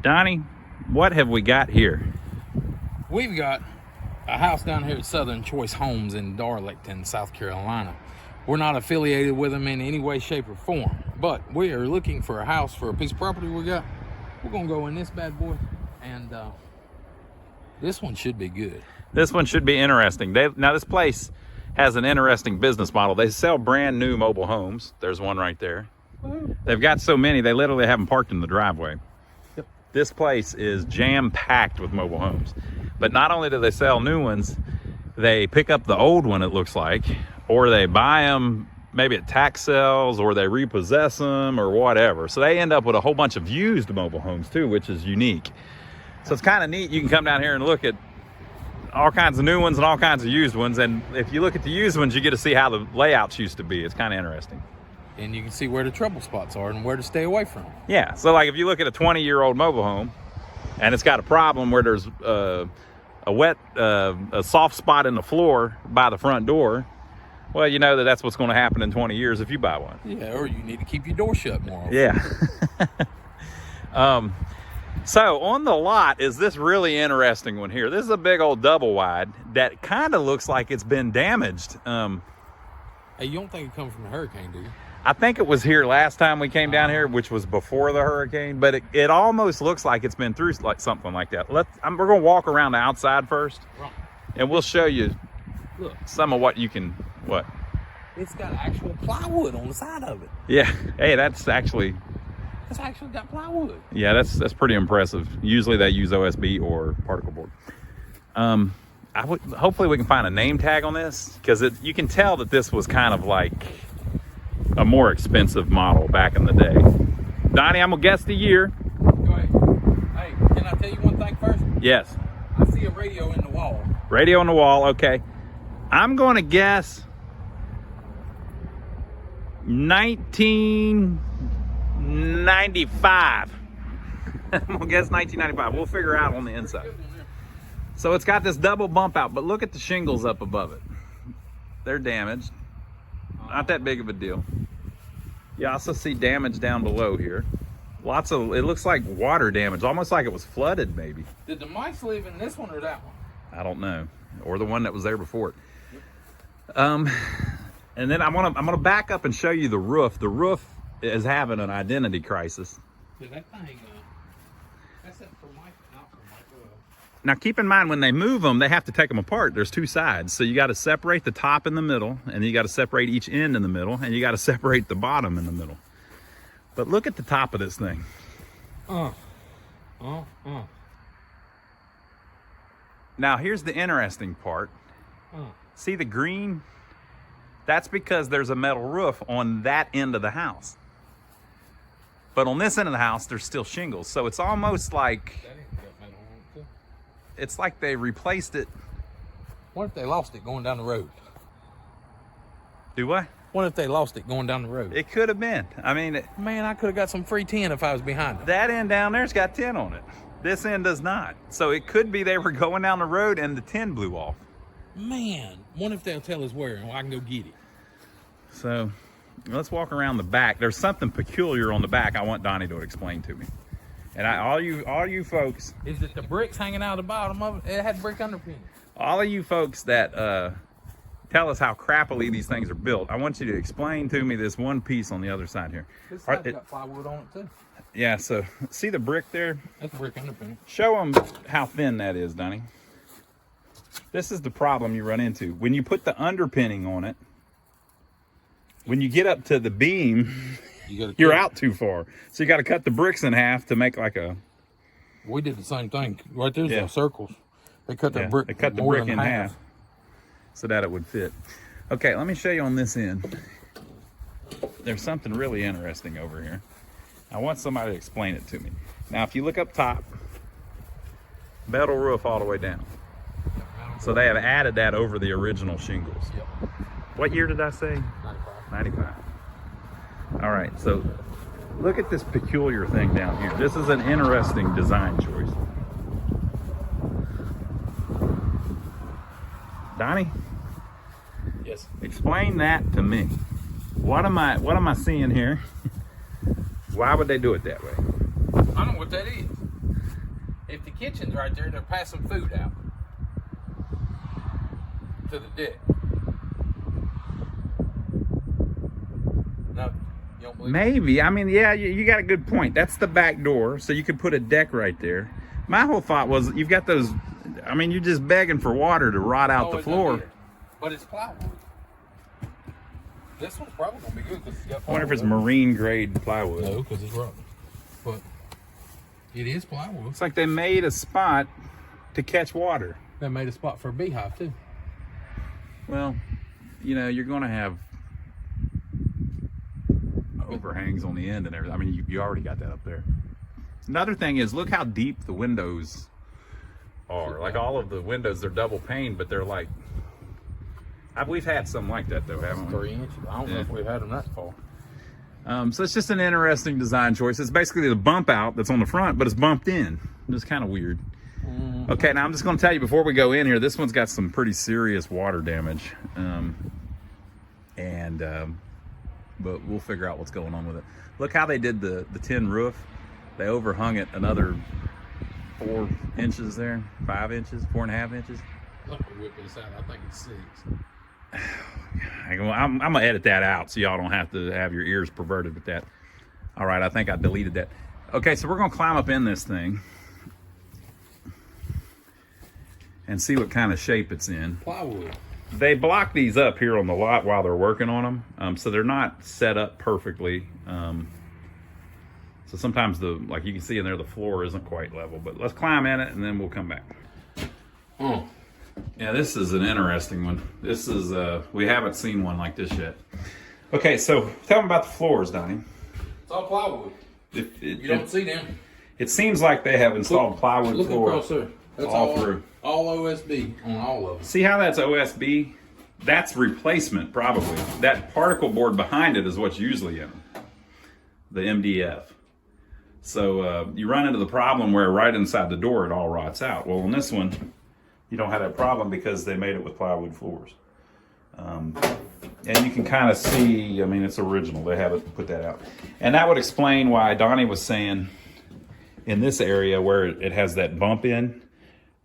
Donnie, what have we got here? We've got a house down here at Southern Choice Homes in Darlington, South Carolina. We're not affiliated with them in any way, shape, or form, but we are looking for a house for a piece of property we got. We're gonna go in this bad boy, and this one should be good. This one should be interesting. Now this place has an interesting business model. They sell brand new mobile homes. There's one right there. They've got so many, they literally have them parked in the driveway. Yep. This place is jam-packed with mobile homes. But not only do they sell new ones, they pick up the old one, it looks like, or they buy them maybe at tax sales, or they repossess them, or whatever. So they end up with a whole bunch of used mobile homes too, which is unique. So it's kind of neat. You can come down here and look at all kinds of new ones and all kinds of used ones. And if you look at the used ones, you get to see how the layouts used to be. It's kind of interesting. And you can see where the trouble spots are and where to stay away from. Yeah, so like if you look at a 20-year-old mobile home and it's got a problem where there's a soft spot in the floor by the front door, well, you know that's what's going to happen in 20 years if you buy one. Yeah, or you need to keep your door shut more often. Yeah. So on the lot is this really interesting one here. This is a big old double wide that kind of looks like it's been damaged. Hey, you don't think it comes from a hurricane, do you? I think it was here last time we came down here, which was before the hurricane, but it almost looks like it's been through like something like that. We're going to walk around the outside first, Right. And we'll show you look, some of what you can, what? It's got actual plywood on the side of it. Yeah, hey, that's actually got plywood. Yeah, that's pretty impressive. Usually they use OSB or particle board. Hopefully we can find a name tag on this, because you can tell that this was kind of like a more expensive model back in the day. Donnie, I'm gonna guess the year. Go ahead. Hey, can I tell you one thing first? Yes. I see a radio in the wall. Radio on the wall, okay. I'm gonna guess 1995. I'm gonna guess 1995. We'll figure out on the inside. So it's got this double bump out, but look at the shingles up above it. They're damaged. Not that big of a deal. You also see damage down below here. It looks like water damage, almost like it was flooded maybe. Did the mice live in this one or that one? I don't know. Or the one that was there before it. And then I'm gonna back up and show you the roof. The roof is having an identity crisis. Yeah, that thing, that's it for Mike, not for Mike. Now keep in mind, when they move them, they have to take them apart. There's two sides. So you got to separate the top in the middle, and you got to separate each end in the middle, and you got to separate the bottom in the middle. But look at the top of this thing. Now here's the interesting part. See the green? That's because there's a metal roof on that end of the house. But on this end of the house, there's still shingles. So it's almost like, it's like they replaced it. What if they lost it going down the road? Do what? What if they lost it going down the road? It could have been. I mean, man, I could have got some free tin if I was behind them. That end down there's got tin on it. This end does not. So it could be they were going down the road and the tin blew off. Man, what if they'll tell us where and I can go get it? So let's walk around the back. There's something peculiar on the back I want Donnie to explain to me. And all you folks. Is it the bricks hanging out of the bottom of it? It had brick underpinning. All of you folks that tell us how crappily these things are built, I want you to explain to me this one piece on the other side here. This side's got plywood on it too. Yeah, so see the brick there? That's brick underpinning. Show them how thin that is, Donnie. This is the problem you run into. When you put the underpinning on it, when you get up to the beam, you're out too far. So you got to cut the bricks in half to make like a... We did the same thing. Right there's those circles. They cut the brick. They cut the brick in half so that it would fit. Okay, let me show you on this end. There's something really interesting over here. I want somebody to explain it to me. Now, if you look up top, metal roof all the way down. So they have added that over the original shingles. Yep. What year did I say? 95. All right, so look at this peculiar thing down here. This is an interesting design choice. Donnie? Yes. Explain that to me. What am I seeing here? Why would they do it that way? I don't know what that is. if the kitchen's right there, they're passing food out to the deck. No, you don't believe Maybe. I mean, yeah, you got a good point. That's the back door, so you could put a deck right there. My whole thought was you've got those, I mean, you're just begging for water to rot out the it's floor. not here. But it's plywood. This one's probably going to be good because it's got I wonder if it's plywood. marine grade plywood. No, because it's rotten. But it is plywood. It's like they made a spot to catch water. They made a spot for a beehive, too. Well, you know, you're going to have overhangs on the end and everything. I mean, you already got that up there. Another thing is, look how deep the windows are. Like all of the windows, they're double paned, but they're like, we've had some like that though, haven't we? 3 inches. I don't know if we've had them that far. So it's just an interesting design choice. It's basically the bump out that's on the front, but it's bumped in. It's kind of weird. Okay, now I'm just going to tell you before we go in here, this one's got some pretty serious water damage. But we'll figure out what's going on with it. Look how they did the tin roof. They overhung it another 4 inches there, 5 inches, 4.5 inches. Look, we whip this out. I think it's 6. I'm gonna edit that out so y'all don't have to have your ears perverted with that. All right, I think I deleted that. Okay, so we're gonna climb up in this thing and see what kind of shape it's in. Plywood. They block these up here on the lot while they're working on them, so they're not set up perfectly. So sometimes like you can see in there, the floor isn't quite level. But let's climb in it and then we'll come back. Oh. Yeah, this is an interesting one. This is, we haven't seen one like this yet. Okay, so tell me about the floors, Donnie. It's all plywood. You don't see them. It seems like they have installed plywood Look floor across there. That's all through. All OSB on all of them. See how that's OSB? That's replacement, probably. That particle board behind it is what's usually in them, the MDF. So you run into the problem where right inside the door it all rots out. Well, on this one, you don't have that problem because they made it with plywood floors. And you can kind of see, I mean, it's original. They haven't put that out. And that would explain why Donnie was saying in this area where it has that bump in,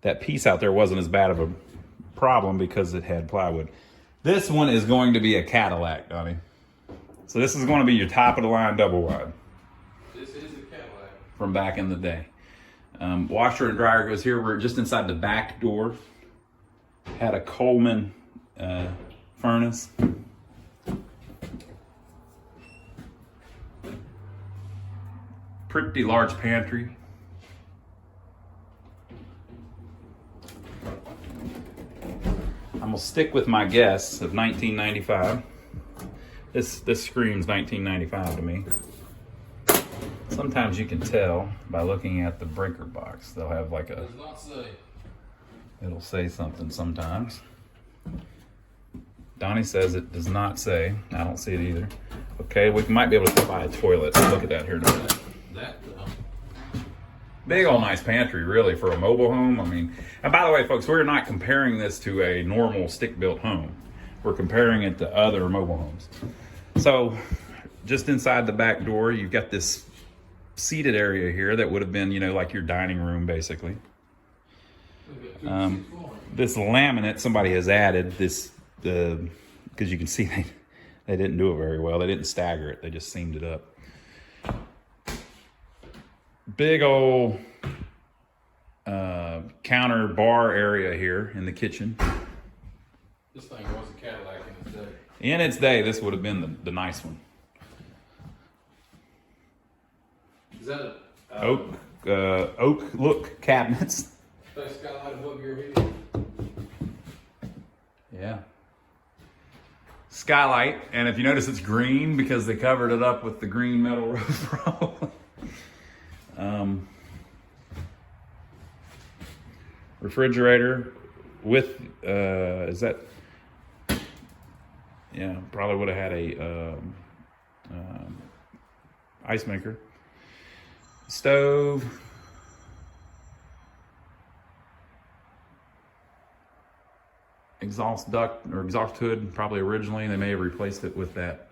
that piece out there wasn't as bad of a problem because it had plywood. This one is going to be a Cadillac, Donnie. So this is going to be your top of the line double wide. This is a Cadillac. From back in the day. Washer and dryer goes here. We're just inside the back door. Had a Coleman furnace. Pretty large pantry. I'm gonna stick with my guess of 1995. This screams 1995 to me. Sometimes you can tell by looking at the breaker box. They'll have like Does not say. it'll say something sometimes. Donnie says it does not say. I don't see it either. Okay, we might be able to buy a toilet. Let's look at that here in a minute. Big old nice pantry, really, for a mobile home. I mean, and by the way, folks, we're not comparing this to a normal stick-built home. We're comparing it to other mobile homes. So, just inside the back door, you've got this seated area here that would have been, you know, like your dining room, basically. This laminate somebody has added this, because you can see they didn't do it very well. They didn't stagger it. They just seamed it up. Big old counter bar area here in the kitchen. This thing was a Cadillac in its day. In its day, this would have been the nice one. Is that a Oak look cabinets. skylight above your head? Yeah. Skylight, and if you notice, it's green because they covered it up with the green metal roof, probably. Refrigerator with is that? Yeah, probably would have had a ice maker. Stove. Exhaust duct or exhaust hood, probably originally. They may have replaced it with that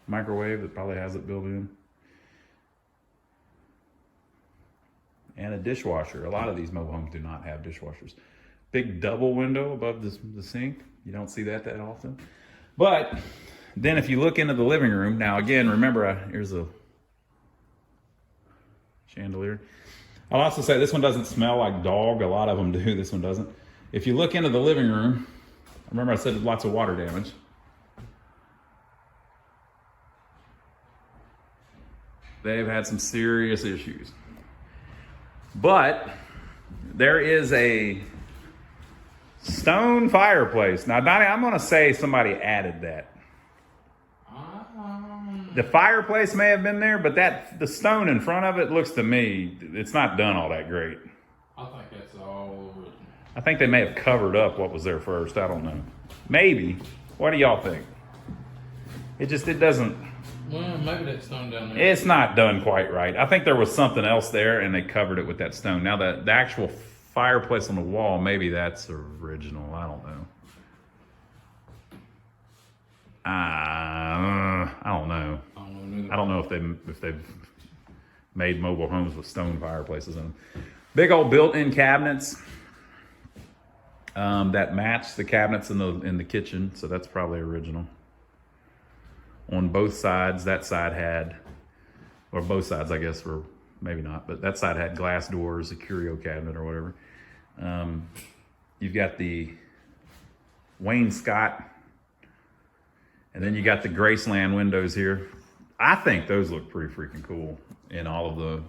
microwave that probably has it built in. and a dishwasher. A lot of these mobile homes do not have dishwashers. Big double window above the sink. You don't see that often. But then if you look into the living room, now again, remember, here's a chandelier. I'll also say this one doesn't smell like dog. A lot of them do. This one doesn't. If you look into the living room, remember I said lots of water damage. They've had some serious issues. But there is a stone fireplace. Now, Donnie, I'm going to say somebody added that. The fireplace may have been there, but the stone in front of it looks to me, it's not done all that great. I think that's all original. I think they may have covered up what was there first. I don't know. Maybe. What do y'all think? It doesn't. Well, maybe that stone down there. It's not done quite right. I think there was something else there and they covered it with that stone. Now the actual fireplace on the wall, maybe that's original. I don't know. I don't know. I don't know if they've made mobile homes with stone fireplaces in them. Big old built-in cabinets that match the cabinets in the kitchen, so that's probably original. On both sides, that side had, or both sides, I guess, or maybe not, but that side had glass doors, a curio cabinet or whatever. You've got the wainscot, and then you got the Graceland windows here. I think those look pretty freaking cool in all of the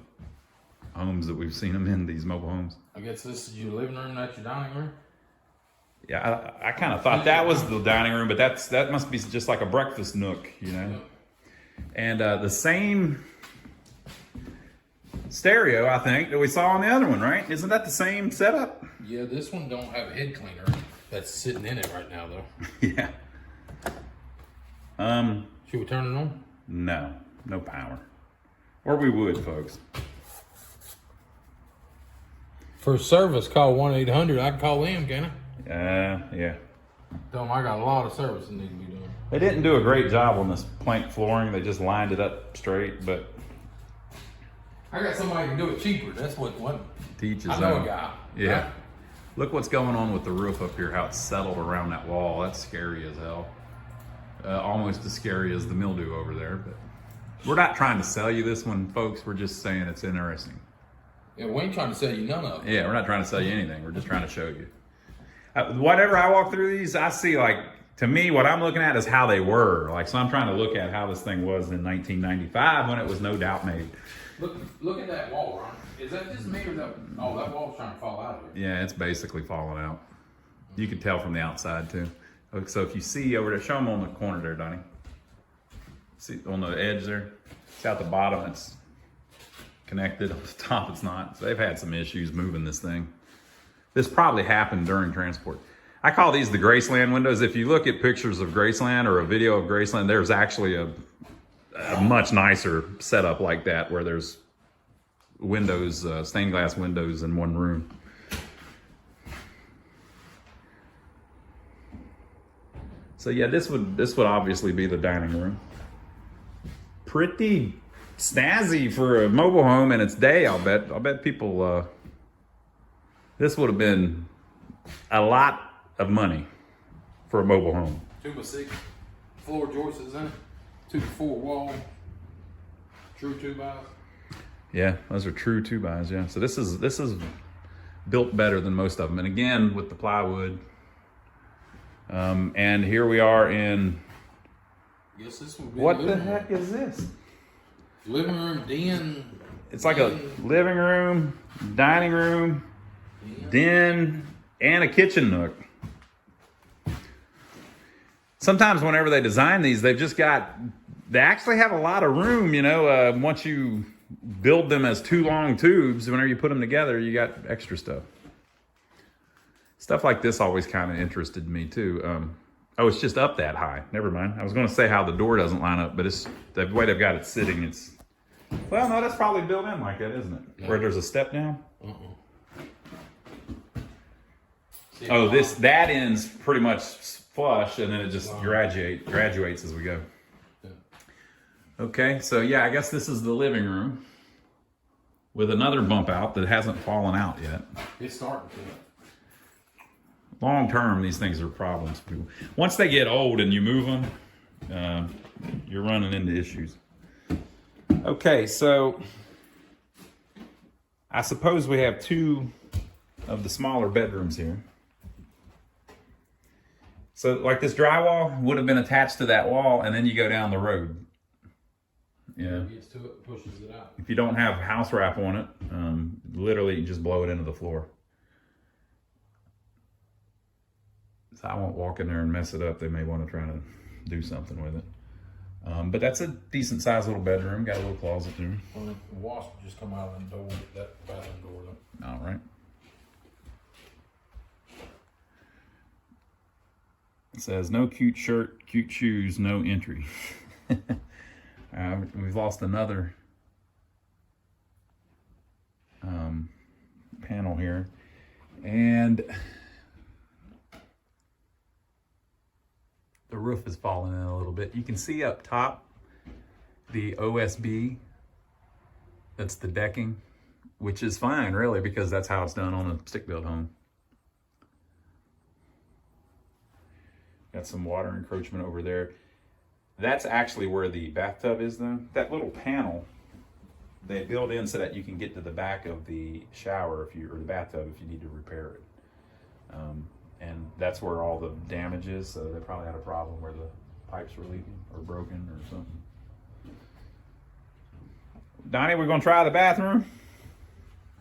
homes that we've seen them in, these mobile homes. I guess this is your living room, that's your dining room? Yeah, I kind of thought that was the dining room, but that must be just like a breakfast nook, you know? And the same stereo, I think, that we saw on the other one, right? Isn't that the same setup? Yeah, this one don't have a head cleaner that's sitting in it right now, though. Yeah. Should we turn it on? No power. Or we would, folks. For service, call 1-800. I can call them, can I? Yeah. Tell them I got a lot of service that need to be done. They didn't do a great job on this plank flooring. They just lined it up straight, but I got somebody who can do it cheaper. That's what teaches I know them. a guy. Yeah. Right? Look what's going on with the roof up here, how it's settled around that wall. That's scary as hell. Almost as scary as the mildew over there, but we're not trying to sell you this one, folks. We're just saying it's interesting. Yeah, we ain't trying to sell you none of it. Yeah, we're not trying to sell you anything. We're just trying to show you. Whatever I walk through these, I see, like, to me, what I'm looking at is how they were. Like, so I'm trying to look at how this thing was in 1995 when it was no doubt made. Look at that wall, Ron. Is that just me or that? Oh, that wall's trying to fall out of here. Yeah, it's basically falling out. You can tell from the outside too. So if you see over there, show them on the corner there, Donnie. See on the edge there? See out the bottom it's connected. On the top it's not. So they've had some issues moving this thing. This probably happened during transport. I call these the Graceland windows. If you look at pictures of Graceland or a video of Graceland, there's actually a much nicer setup like that where there's windows, stained glass windows in one room. So yeah, this would obviously be the dining room. Pretty snazzy for a mobile home in its day, I'll bet people, this would have been a lot of money for a mobile home. 2x6 floor joists in it. 2x4 wall. True 2x. Yeah, those are true 2x, yeah. So this is built better than most of them. And again, with the plywood. And here we are in, Guess this would be what the living heck room. is this? Living room, den. It's like a living room, dining room, den, and a kitchen nook. Sometimes whenever they design these, they actually have a lot of room, you know, once you build them as two long tubes, whenever you put them together, you got extra stuff. Stuff like this always kind of interested me too. Oh, it's just up that high. Never mind. I was going to say how the door doesn't line up, but it's the way they've got it sitting. Well, no, that's probably built in like that, isn't it? No. Where there's a step down. Oh, that ends pretty much flush, and then it just graduates as we go. Okay, so yeah, I guess this is the living room. with another bump out that hasn't fallen out yet. It's starting to. Long term, these things are problems for people. Once they get old and you move them, you're running into issues. Okay, so I suppose we have two of the smaller bedrooms here. So like this drywall would have been attached to that wall, and then you go down the road. Yeah. Gets to it, pushes it out. If you don't have house wrap on it, literally you just blow it into the floor. So I won't walk in there and mess it up. They may want to try to do something with it. But that's a decent sized little bedroom. Got a little closet there. Well, the wasp just come out of the door, that bathroom door though. All right. It says no cute shirt, cute shoes, no entry. We've lost another panel here, and the roof is falling in a little bit. You can see up top the OSB, that's the decking, which is fine really because that's how it's done on a stick-built home. Got some water encroachment over there. That's actually where the bathtub is though. That little panel they build in so that you can get to the back of the shower or the bathtub if you need to repair it. And that's where all the damage is, so they probably had a problem where the pipes were leaking or broken or something. Donnie, we're gonna try the bathroom?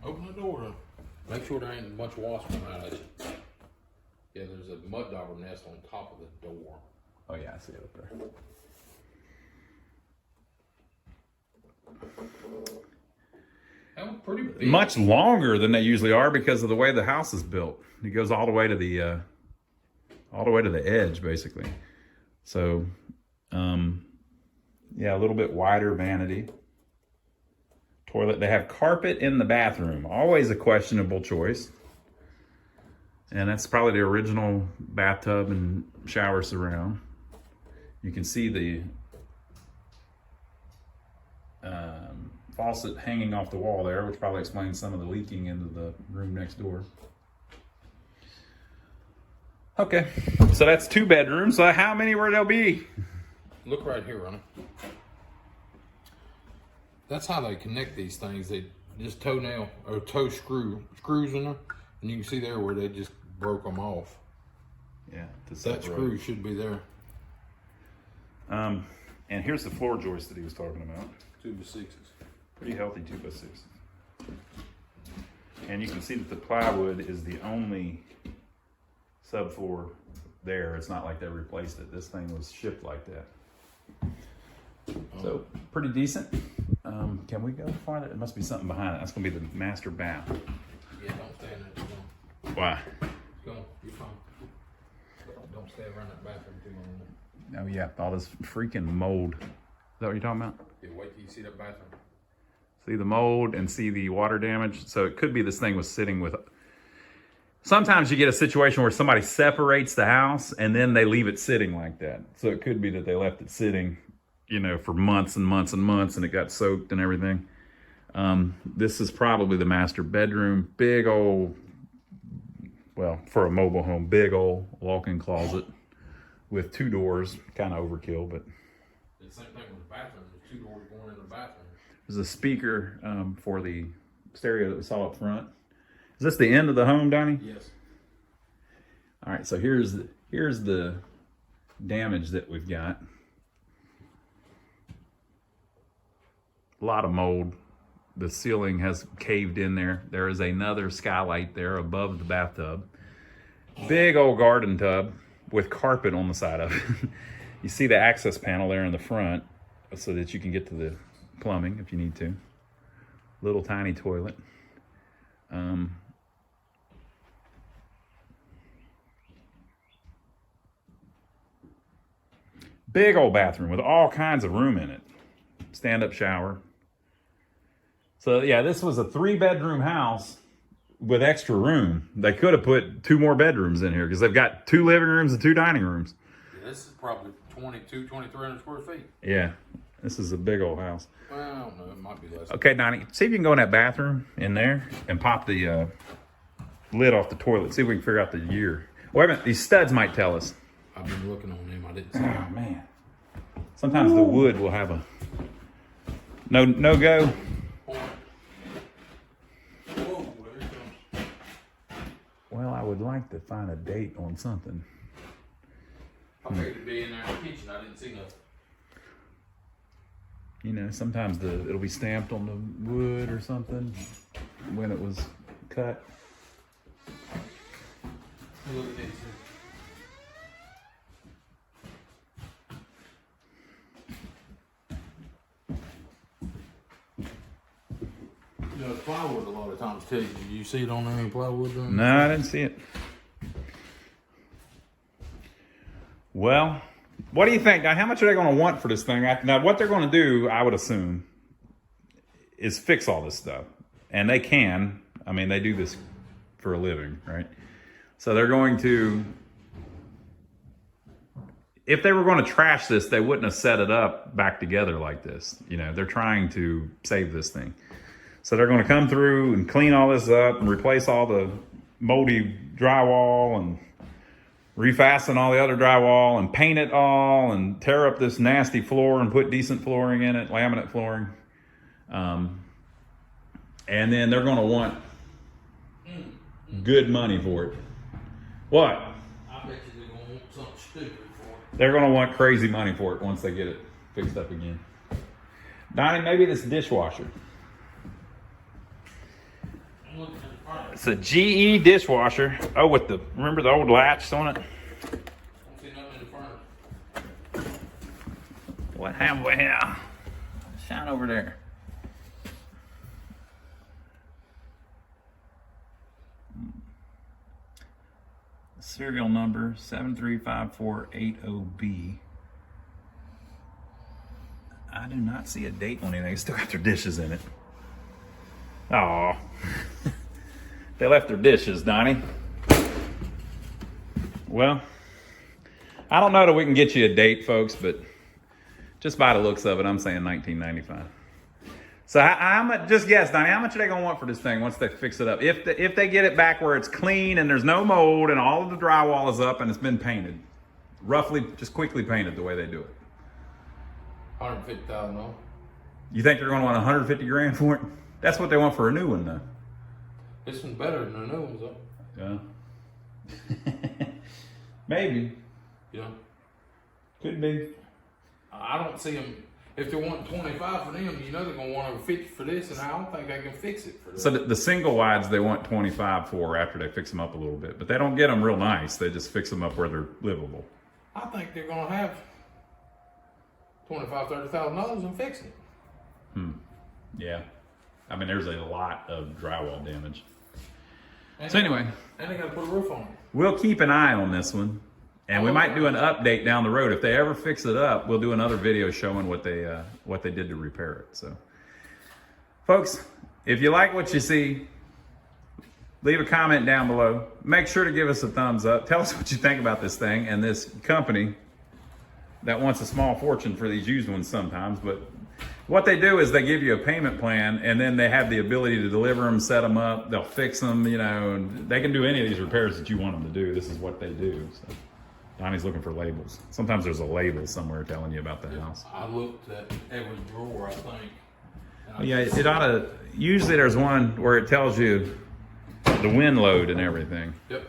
Open the door though. Make sure there ain't a bunch of wasps coming out at you. Yeah, there's a mud dauber nest on top of the door. Oh yeah, I see it up there. That was pretty big. Much longer than they usually are because of the way the house is built. It goes all the way to the edge, basically. So, yeah, a little bit wider vanity. Toilet. They have carpet in the bathroom. Always a questionable choice. And that's probably the original bathtub and shower surround. You can see the faucet hanging off the wall there, which probably explains some of the leaking into the room next door. Okay, so that's 2 bedrooms. So how many will there be? Look right here, Ronnie. That's how they connect these things. They just toe screws in there, and you can see there where they just broke them off. Yeah, that screw should be there. And here's the floor joist that he was talking about. 2x6s. Pretty healthy 2x6. And you can see that the plywood is the only subfloor there. It's not like they replaced it. This thing was shipped like that. So pretty decent. Can we go farther? There must be something behind it. That's gonna be the master bath. Yeah, don't stand there too long. Why? Go on, you're fine. Don't stay around that bathroom too long. Oh yeah, all this freaking mold. Is that what you're talking about? Yeah, wait till you see that bathroom. See the mold and see the water damage. So it could be this thing was sitting with. Sometimes you get a situation where somebody separates the house and then they leave it sitting like that. So it could be that they left it sitting, you know, for months and months and months, and it got soaked and everything. This is probably the master bedroom. Big old, well, for a mobile home, big old walk-in closet with 2 doors. Kind of overkill, but. It's the same thing with the bathroom. There's 2 doors going in the bathroom. There's a speaker for the stereo that we saw up front. Is this the end of the home, Donnie? Yes. All right, so here's the damage that we've got. A lot of mold. The ceiling has caved in there. There is another skylight there above the bathtub. Big old garden tub with carpet on the side of it. You see the access panel there in the front so that you can get to the plumbing if you need to. Little tiny toilet. Big old bathroom with all kinds of room in it. Stand-up shower. So yeah, this was a 3-bedroom house with extra room. They could have put 2 more bedrooms in here because they've got 2 living rooms and 2 dining rooms. Yeah, this is probably 2,300 square feet. Yeah. This is a big old house. Well, I don't know. It might be less. Okay, Donnie, see if you can go in that bathroom in there and pop the lid off the toilet. See if we can figure out the year. Wait a minute, these studs might tell us. I've been looking on them. I didn't see Oh, them. man. Sometimes the wood will have a no go. Whoa, there it comes. Well, I would like to find a date on something. I figured it'd be in there in the kitchen. I didn't see nothing. You know, sometimes it'll be stamped on the wood or something when it was cut. Look at these. You know, plywood a lot of times too. Do you see it on there in plywood? No, I didn't see it. Well, what do you think? Now, how much are they going to want for this thing? Now, what they're going to do, I would assume, is fix all this stuff. And they can. I mean, they do this for a living, right? So they're going to, if they were going to trash this, they wouldn't have set it up back together like this. You know, they're trying to save this thing. So they're going to come through and clean all this up and replace all the moldy drywall and refasten all the other drywall and paint it all and tear up this nasty floor and put decent flooring in it, laminate flooring. And then they're going to want good money for it. What? I bet you they're going to want something stupid for it. They're going to want crazy money for it once they get it fixed up again. Donnie, maybe this dishwasher. I'm looking at the front. It's a GE dishwasher. Oh, with the, remember the old latch on it? I don't see nothing in the front. What have we here? Shine over there. Serial number 73548OB. I do not see a date on anything. It's still got their dishes in it. Oh, they left their dishes, Donnie. Well, I don't know that we can get you a date, folks, but just by the looks of it, I'm saying 1995. So how much? Just guess, Donnie. How much are they gonna want for this thing once they fix it up? If they get it back where it's clean and there's no mold and all of the drywall is up and it's been painted, roughly, just quickly painted the way they do it. $150,000. You think they're gonna want 150 grand for it? That's what they want for a new one, though. This one's better than the new ones, though. Yeah. Maybe. You know, Could be. I don't see them. If they're wanting 25 for them, you know they're gonna want over 50 for this, and I don't think they can fix it for this. So the single wides they want 25 for after they fix them up a little bit, but they don't get them real nice. They just fix them up where they're livable. I think they're gonna have $25,000-$30,000 and fix it. Yeah. I mean, there's a lot of drywall damage. And So anyway, and they gotta put a roof on it. we'll keep an eye on this one, and we might do an update down the road. If they ever fix it up, we'll do another video showing what they did to repair it. So, folks, if you like what you see, leave a comment down below. Make sure to give us a thumbs up. Tell us what you think about this thing and this company that wants a small fortune for these used ones sometimes. But what they do is they give you a payment plan, and then they have the ability to deliver them, set them up, they'll fix them, you know, and they can do any of these repairs that you want them to do. This is what they do. So Donnie's looking for labels. Sometimes there's a label somewhere telling you about the house. I looked at every drawer, I think. Well, yeah, it ought to, usually there's one where it tells you the wind load and everything. Yep.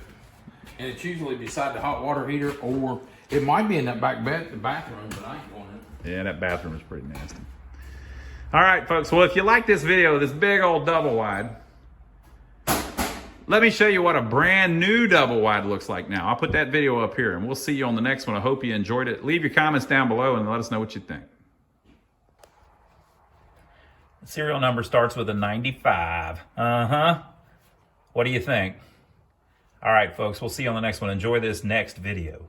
And it's usually beside the hot water heater, or it might be in that back the bathroom, but I ain't going in. Yeah, that bathroom is pretty nasty. All right, folks. Well, if you like this video, this big old double wide, let me show you what a brand new double wide looks like now. I'll put that video up here, and we'll see you on the next one. I hope you enjoyed it. Leave your comments down below and let us know what you think. The serial number starts with a 95. What do you think? All right, folks. We'll see you on the next one. Enjoy this next video.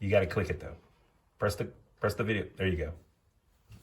You got to click it, though. Press the video. There you go.